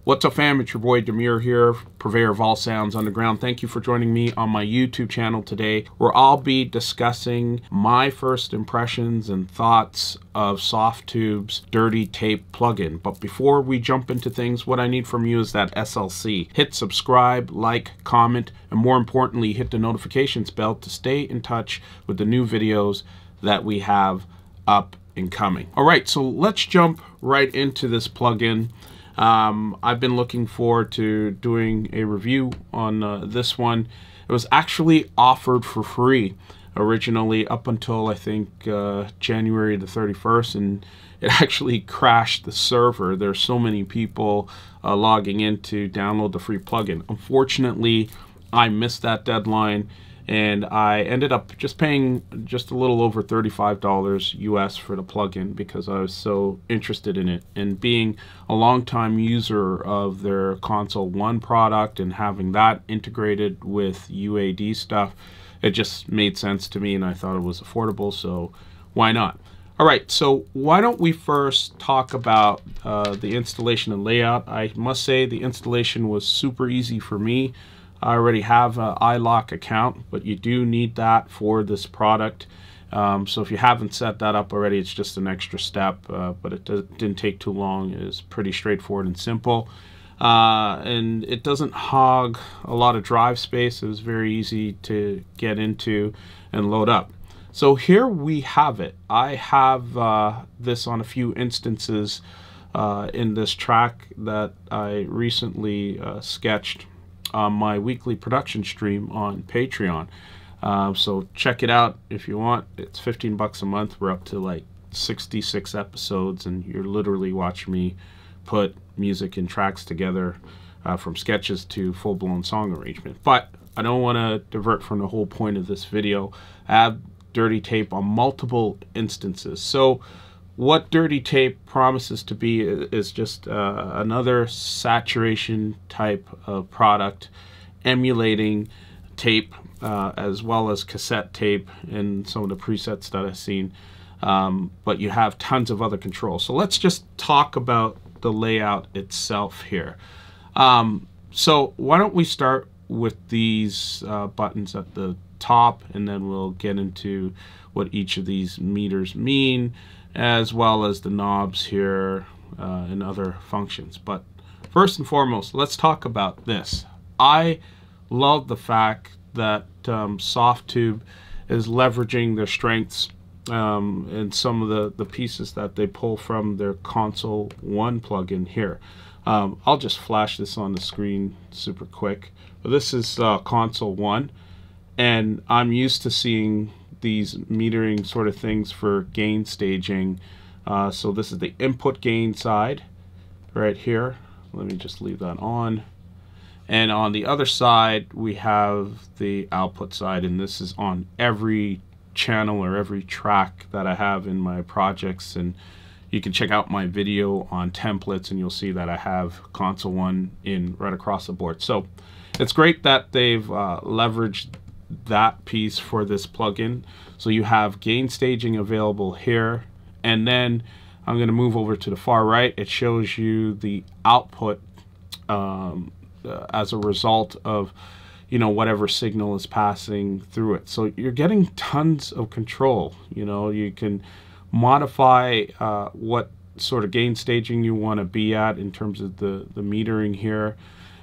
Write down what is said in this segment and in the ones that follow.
What's up, fam? It's your boy Demuir here, purveyor of all sounds underground. Thank you for joining me on my YouTube channel today, where I'll be discussing my first impressions and thoughts of Softube's Dirty Tape plugin. But before we jump into things, what I need from you is that SLC. Hit subscribe, like, comment, and more importantly, hit the notifications bell to stay in touch with the new videos that we have up and coming. All right, so let's jump right into this plugin. I've been looking forward to doing a review on this one. It was actually offered for free originally up until I think January the 31st, and it actually crashed the server. There's so many people logging in to download the free plugin. Unfortunately, I missed that deadline, and I ended up just paying just a little over $35 US for the plugin because I was so interested in it. And being a longtime user of their Console 1 product and having that integrated with UAD stuff, it just made sense to me, and I thought it was affordable, so why not? All right, so why don't we first talk about the installation and layout. I must say the installation was super easy for me. I already have an iLok account, but you do need that for this product. So if you haven't set that up already, it's just an extra step, but it didn't take too long. It's pretty straightforward and simple. And it doesn't hog a lot of drive space. It was very easy to get into and load up. So here we have it. I have this on a few instances in this track that I recently sketched on my weekly production stream on Patreon. So check it out if you want. It's 15 bucks a month. We're up to like 66 episodes, and you're literally watching me put music and tracks together from sketches to full-blown song arrangement. But I don't want to divert from the whole point of this video. I have Dirty Tape on multiple instances. So what Dirty Tape promises to be is just another saturation type of product, emulating tape as well as cassette tape and some of the presets that I've seen. But you have tons of other controls. So let's just talk about the layout itself here. So why don't we start with these buttons at the top, and then we'll get into what each of these meters mean, as well as the knobs here and other functions. But first and foremost, let's talk about this. I love the fact that Softube is leveraging their strengths and some of the pieces that they pull from their Console 1 plugin here. I'll just flash this on the screen super quick. But this is Console 1, and I'm used to seeing these metering sort of things for gain staging. So this is the input gain side right here. Let me just leave that on. And on the other side, we have the output side, and this is on every channel or every track that I have in my projects. And you can check out my video on templates, and you'll see that I have Console 1 in right across the board. So it's great that they've leveraged that piece for this plugin. So you have gain staging available here, and then I'm going to move over to the far right. It shows you the output as a result of whatever signal is passing through it. So you're getting tons of control. You can modify what sort of gain staging you want to be at in terms of the metering here.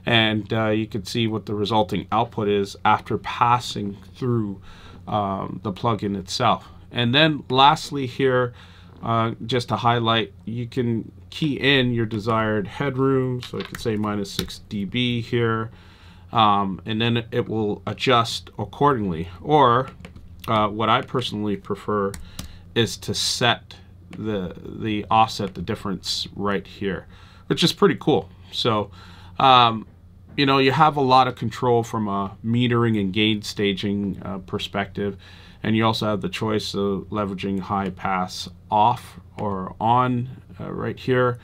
And you can see what the resulting output is after passing through the plugin itself. And then lastly here, just to highlight, you can key in your desired headroom. So I could say -6 dB here, and then it will adjust accordingly. Or what I personally prefer is to set the offset, the difference right here, which is pretty cool. So you have a lot of control from a metering and gain staging perspective, and you also have the choice of leveraging high pass off or on right here.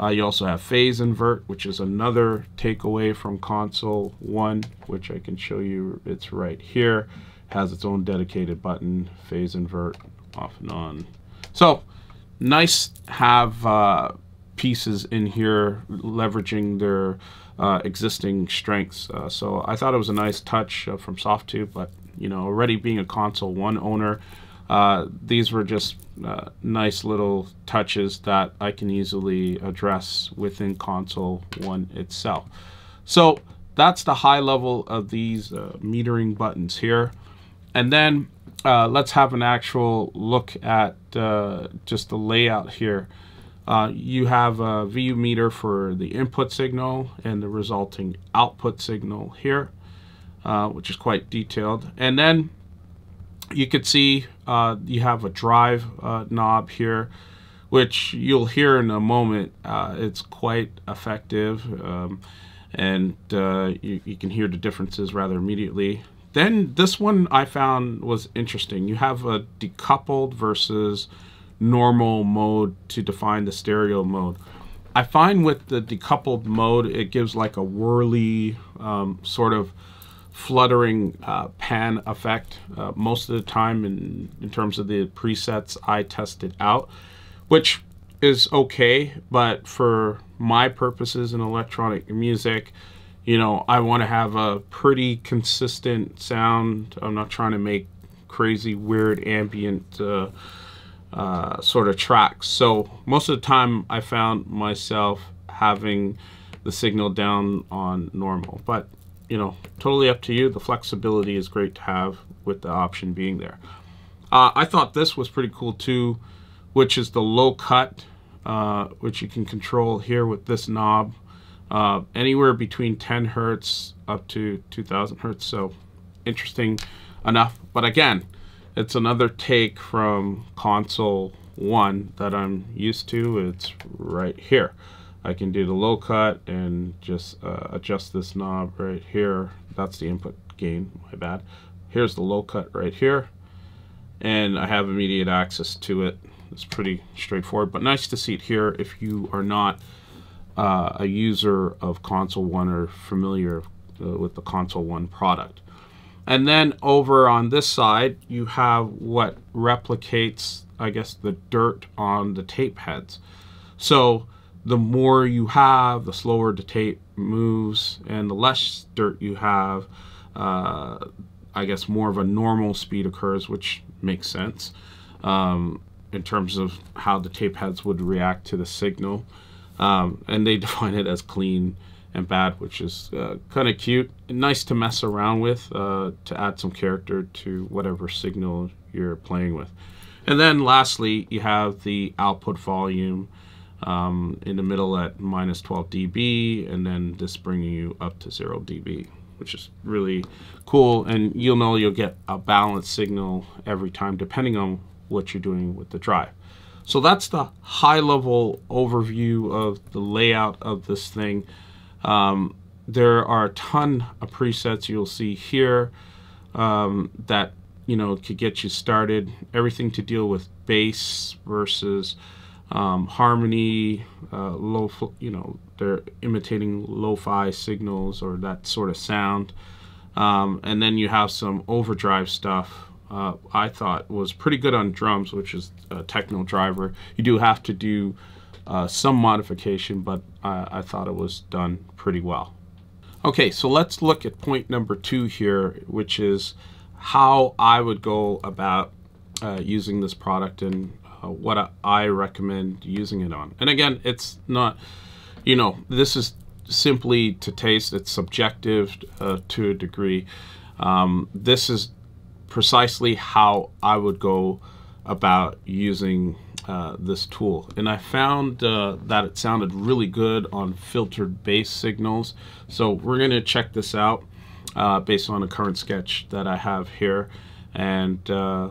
You also have phase invert, which is another takeaway from Console 1, which I can show you. It's right here. Has its own dedicated button, phase invert, off and on. So nice have pieces in here leveraging their existing strengths. So I thought it was a nice touch from Softube, but you know, already being a Console 1 owner, these were just nice little touches that I can easily address within Console 1 itself. So that's the high level of these metering buttons here. And then let's have an actual look at just the layout here. You have a VU meter for the input signal and the resulting output signal here, which is quite detailed. And then you could see you have a drive knob here, which you'll hear in a moment. It's quite effective, and you can hear the differences rather immediately. Then this one I found was interesting. You have a decoupled versus normal mode to define the stereo mode. I find with the decoupled mode, it gives like a whirly sort of fluttering pan effect most of the time in terms of the presets I tested out, which is okay, but for my purposes in electronic music, you know, I want to have a pretty consistent sound. I'm not trying to make crazy weird ambient sort of tracks. So most of the time I found myself having the signal down on normal, but you know, totally up to you. The flexibility is great to have with the option being there. I thought this was pretty cool too, which is the low cut, which you can control here with this knob, anywhere between 10 Hertz up to 2000 Hertz. So interesting enough. But again, it's another take from Console 1 that I'm used to. It's right here. I can do the low cut and just adjust this knob right here. That's the input gain, my bad. Here's the low cut right here, and I have immediate access to it. It's pretty straightforward, but nice to see it here if you are not a user of Console 1 or familiar with the Console 1 product. And then over on this side, you have what replicates, I guess, the dirt on the tape heads. So the more you have, the slower the tape moves, and the less dirt you have, I guess more of a normal speed occurs, which makes sense in terms of how the tape heads would react to the signal. And they define it as clean and bad, which is kind of cute and nice to mess around with to add some character to whatever signal you're playing with. And then lastly, you have the output volume in the middle at -12 dB, and then this bringing you up to 0 dB, which is really cool. And you'll know you'll get a balanced signal every time depending on what you're doing with the drive. So that's the high level overview of the layout of this thing. There are a ton of presets you'll see here that, you know, could get you started. Everything to deal with bass versus harmony, you know, they're imitating lo-fi signals or that sort of sound. And then you have some overdrive stuff. I thought was pretty good on drums, which is a techno driver. You do have to do some modification, but I thought it was done pretty well. Okay, so let's look at point number 2 here, which is how I would go about using this product and what I recommend using it on. And again, it's not, you know, this is simply to taste. It's subjective to a degree. This is precisely how I would go about using this tool, and I found that it sounded really good on filtered bass signals. So we're going to check this out based on a current sketch that I have here, and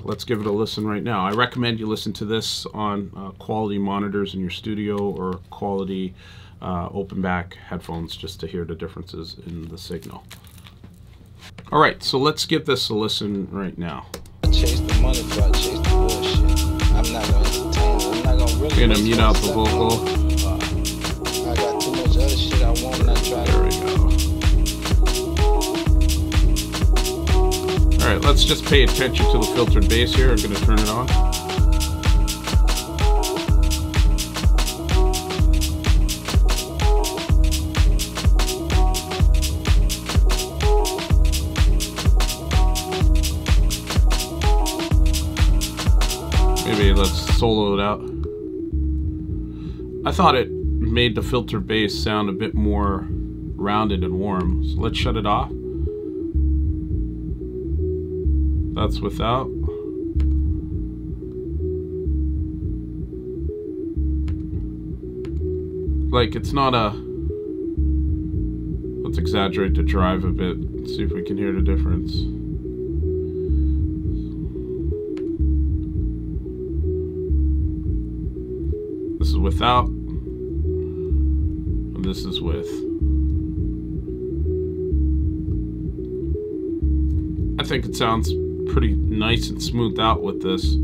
let's give it a listen right now. I recommend you listen to this on quality monitors in your studio or quality open back headphones just to hear the differences in the signal. All right, so let's give this a listen right now. Chase the money, bro. Chase the bullshit. I'm not gonna entertain. I'm not gonna really. I'm gonna mute out the vocal. I got too much other shit I want. Not trying. There we go. All right, let's just pay attention to the filtered bass here. I'm gonna turn it on. solo it out. I thought it made the filtered bass sound a bit more rounded and warm. So let's shut it off. That's without. Like, it's not a... Let's exaggerate the drive a bit. Let's see if we can hear the difference. This is without, and this is with. I think it sounds pretty nice and smoothed out with this.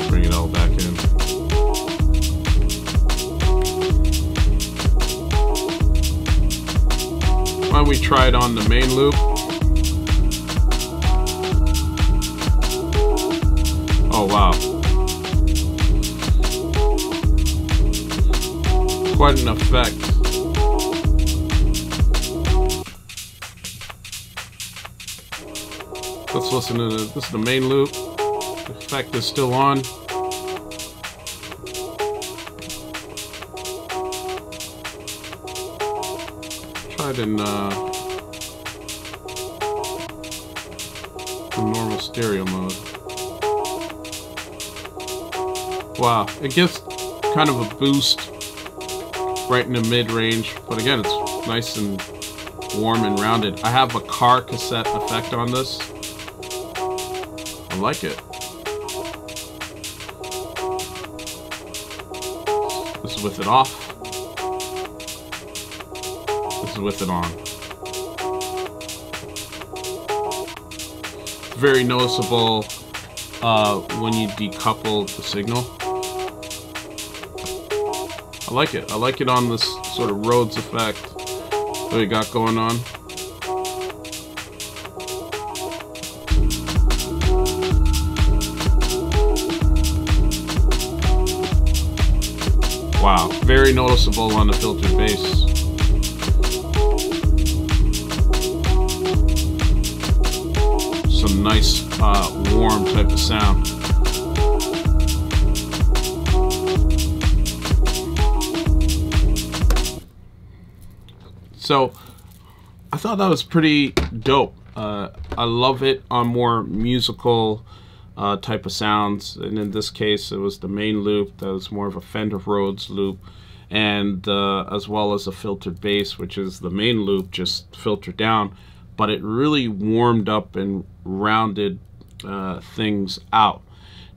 Bring it all back in. Why don't we try it on the main loop? Oh wow. Quite an effect. Let's listen to this. This is the main loop. The effect is still on. Try it in normal stereo mode. Wow, it gives kind of a boost right in the mid-range, but again, it's nice and warm and rounded. I have a car cassette effect on this. I like it. This is with it off. This is with it on. It's very noticeable when you decouple the signal. I like it. I like it on this sort of Rhodes effect that we got going on. Wow, very noticeable on the filtered bass. Some nice warm type of sound. So I thought that was pretty dope. I love it on more musical type of sounds, and in this case it was the main loop that was more of a Fender Rhodes loop, and as well as a filtered bass, which is the main loop just filtered down, but it really warmed up and rounded things out.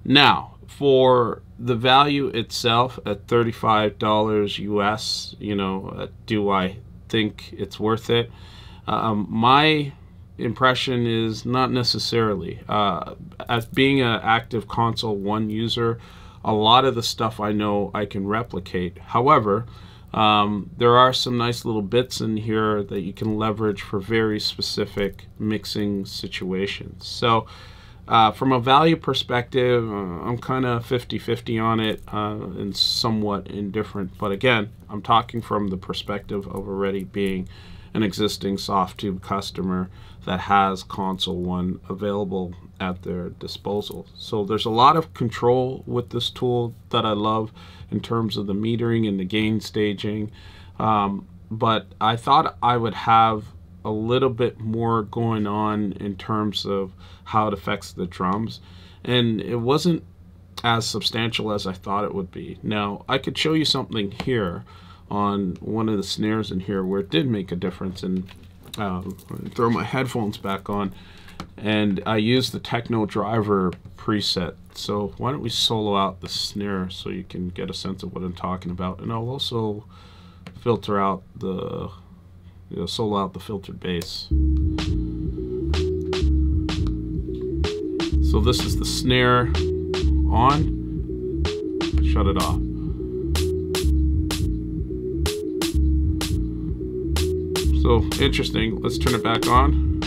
Now for the value itself at $35 US, you know, do I think it's worth it? My impression is not necessarily. As being an active Console 1 user, a lot of the stuff I know I can replicate. However, there are some nice little bits in here that you can leverage for very specific mixing situations. So from a value perspective, I'm kind of 50-50 on it, and somewhat indifferent. But again, I'm talking from the perspective of already being an existing Softube customer that has Console 1 available at their disposal. So there's a lot of control with this tool that I love in terms of the metering and the gain staging. But I thought I would have a little bit more going on in terms of how it affects the drums, and it wasn't as substantial as I thought it would be. Now I could show you something here on one of the snares in here where it did make a difference, and throw my headphones back on, and I used the Techno Driver preset. So why don't we solo out the snare so you can get a sense of what I'm talking about, and I'll also filter out the solo out the filtered bass. So this is the snare on, shut it off. So interesting. Let's turn it back on.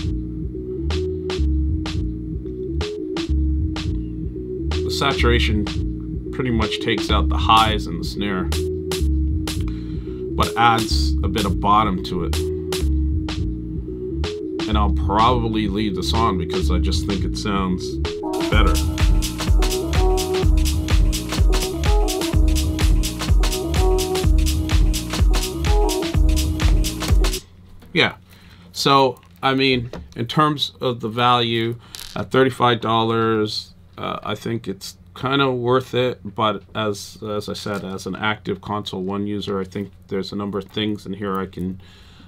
The saturation pretty much takes out the highs in the snare, but adds a bit of bottom to it. and I'll probably leave this on because I just think it sounds better. Yeah, so I mean, in terms of the value, at $35, I think it's kind of worth it. But as I said, as an active Console 1 user, I think there's a number of things in here I can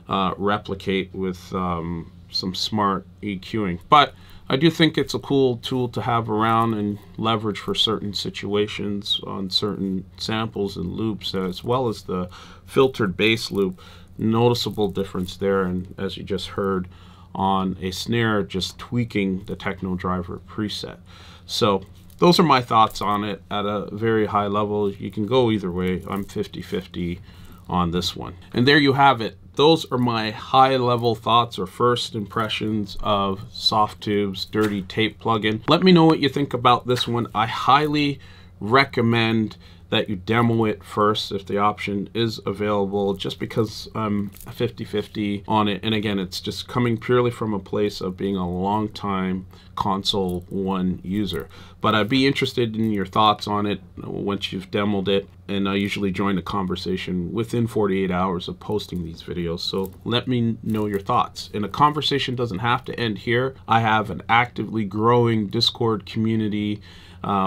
replicate with some smart EQing. But I do think it's a cool tool to have around and leverage for certain situations on certain samples and loops, as well as the filtered bass loop. Noticeable difference there, and as you just heard on a snare, just tweaking the Techno Driver preset. So those are my thoughts on it at a very high level. You can go either way. I'm 50-50 on this one. And there you have it. Those are my high level thoughts or first impressions of Softube's Dirty Tape plugin. Let me know what you think about this one. I highly recommend that you demo it first if the option is available, just because I'm 50-50 on it. And again, it's just coming purely from a place of being a long time Console 1 user. But I'd be interested in your thoughts on it once you've demoed it, and I usually join the conversation within 48 hours of posting these videos. So let me know your thoughts. And a conversation doesn't have to end here. I have an actively growing Discord community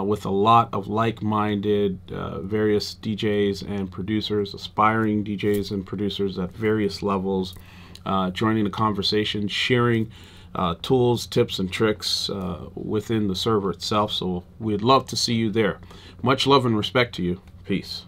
with a lot of like-minded various DJs and producers, aspiring DJs and producers at various levels, joining the conversation, sharing tools, tips, and tricks within the server itself. So we'd love to see you there. Much love and respect to you. Peace.